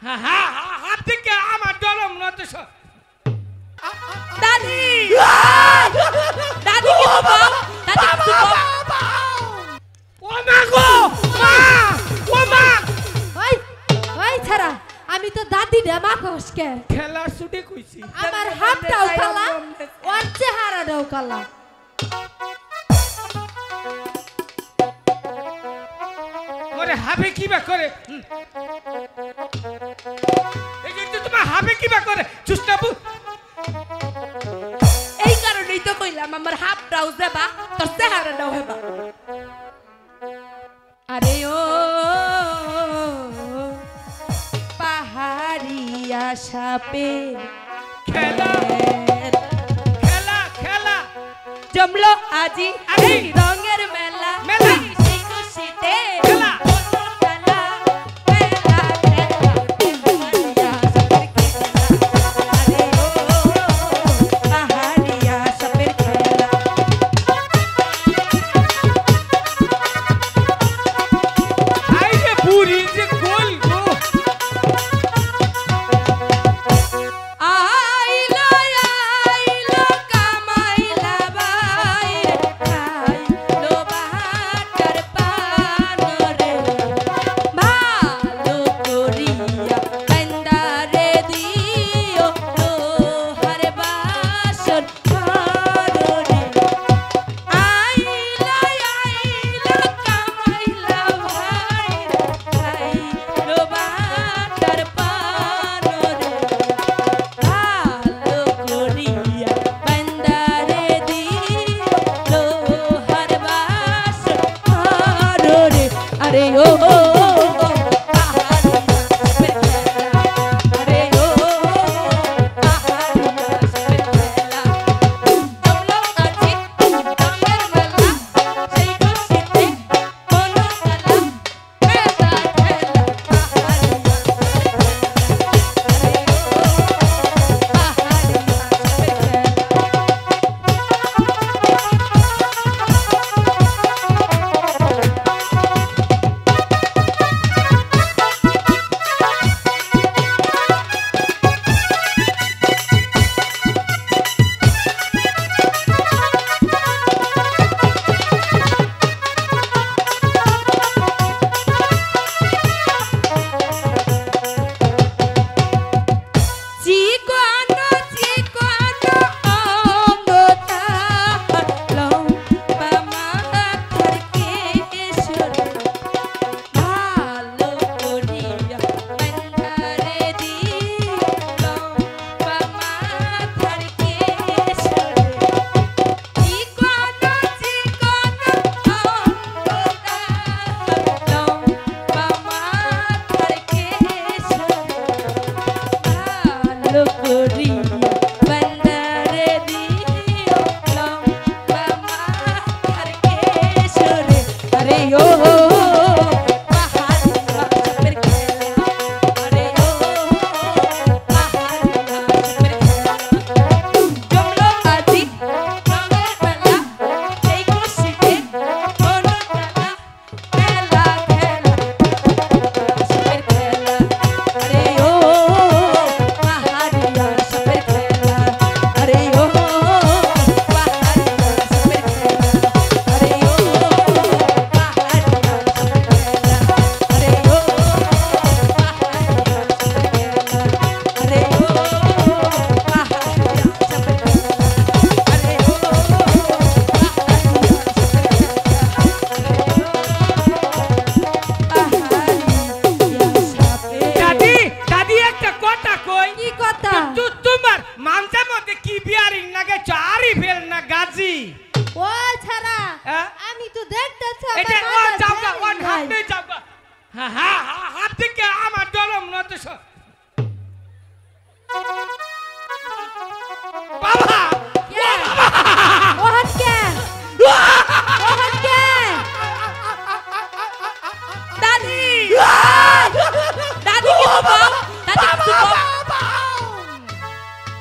হ্যাঁ হ্যাঁ হাত থেকে আমার ডরম না তো দাদি দাদি কিছু বল দাদি কিছু বল ও মা গো মা ও মা ওই ওই ছাড়া আমি তো দাদি রে মা কসকে খেলা ছুটি কইছি আমার হাতটাও কালা ওর চেহারাটাও কালা ওরে হাবে কি বা করে এই যে তোমার হাবে কি বা করে চুস্তাবু এই কারণেই তো কইলাম আমার হাফ ব্লাউজ দেবা তোর চেহারাটাও হেবা আরে ও পাহাড়িয়া সাপে খেলা খেলা খেলা জমলো আজি আজি রঙের মেলা মেলা সেই খুশিতে খেলা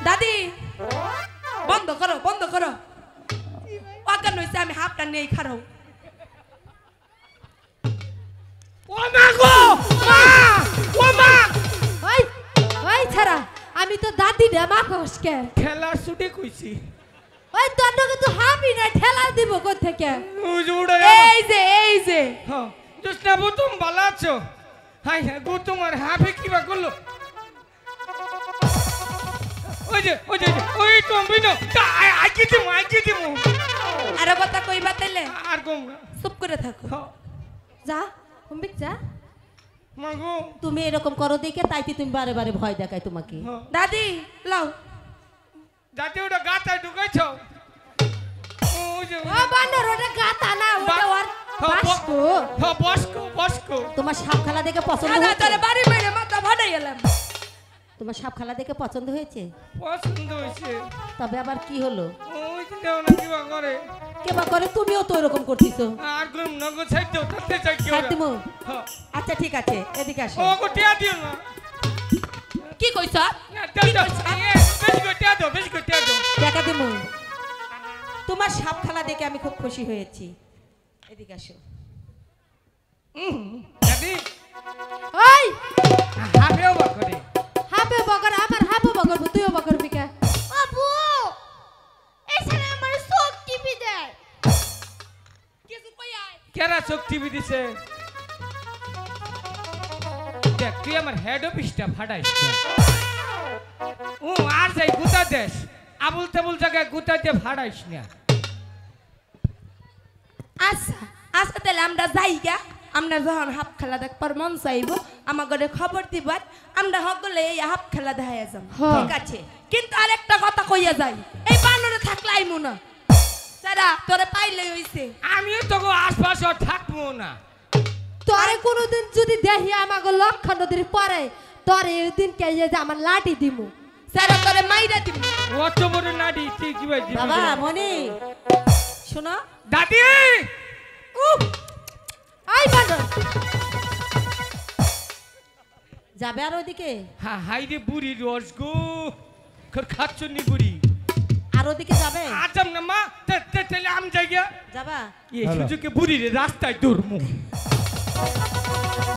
দাদি বন্ধ করো বন্ধ করো অজ্ঞান হইছে আমি হাফটা নেই খারাও ও মা গো মা ও মা ওই দাদি রে মা কসকে খেলা ছুটি কইছি ওই তোর নগে তো হাবি না ঠেলা দিব কোথা থেকে উড়ে এই যে হ্যাঁ জুসনাবু তুমি ভালো আছো হাই হ্যাঁ গো তোমার হাফে কিবা করলো ওই যে ওই তুমি না আইকি দিমু আর কথা কইবা তাইলে আর কম না চুপ করে থাকো হ্যাঁ যা হুম্বিক যা মাগো তুমি এরকম করো দেখে তাইতে তুমি বারে বারে ভয় দেখায় তোমাকে হ্যাঁ দাদি লাও যাতে ওটা গাতায় ঢুকাইছো ওই যে ও বান্দর ওটা গাতা না ওটা ওর বাসকো হ্যাঁ বসকো তোমার সাপ খেলা দেখে পছন্দ দাদা হয়েছে তোরে বাড়ি মেরে মাথা ফাটাই গেলাম তোমার সাপ খেলা দেখে পছন্দ হয়েছে পছন্দ হয়েছে তবে আবার কি হলো ওই যে দেও না কিবা করে কেবা করে তুমিও তো এরকম করতেছো আর কম নগো ছাইড দাও তাতে চাই কি ছাড় দিমু? হ্যাঁ আচ্ছা ঠিক আছে এদিকে আসো ও গো টিয়া দিও না কি কইছ না দাও বেশি করে টিয়া দাও দেখা দিমু তোমার সাপ খেলা দেখে আমি খুব খুশি হয়েছি এদিকে আসো দাদি ওই হাফেও বা করে হাবে বগর আমার হাবে বগর তুইও বগর বিকা আবু এখানে আমার সব টিপি দেয় কিছু কই আয় কেরা চোখ টিভি দিছে দেখ তুই আমার হেড অফিসটা ফাটাইস ও আর যাই গুতা দেশ আবুল তাবুল জায়গায় গুতা দিয়ে ফাটাইস না আচ্ছা তাহলে আমরা যাইগা আমরা যখন হাফ খেলা দেখবার মন চাইব আমার ঘরে খবর দিবার আমরা সকলে এই হাফ খেলা দেখাইয়া যাব হ্যাঁ। ঠিক আছে কিন্তু আরেকটা কথা কইয়া যাই এই বানরে থাকলে আইমু না সারা তোরে পাইলে হইছে আমিও তোকে আশপাশে আর থাকবো না তোরে কোনোদিন যদি দেখি আমাকে লক্ষণ নদীর পরে তোরে ওই দিন কে যে আমার লাঠি দিমু সারা তোরে মাইরা দিব অত বড় নাডি তুই কি ভাই বাবা মনি শোনো দাদি আই বান্দর যাবে আর ওইদিকে হাই রে বুড়ি রস গো খাচ্ছনি বুড়ি আর ওদিকে যাবে আজম না মা তাহলে আম যাই গিয়া যাবা এই সুযোগে বুড়ি রে রাস্তায় দৌড়মু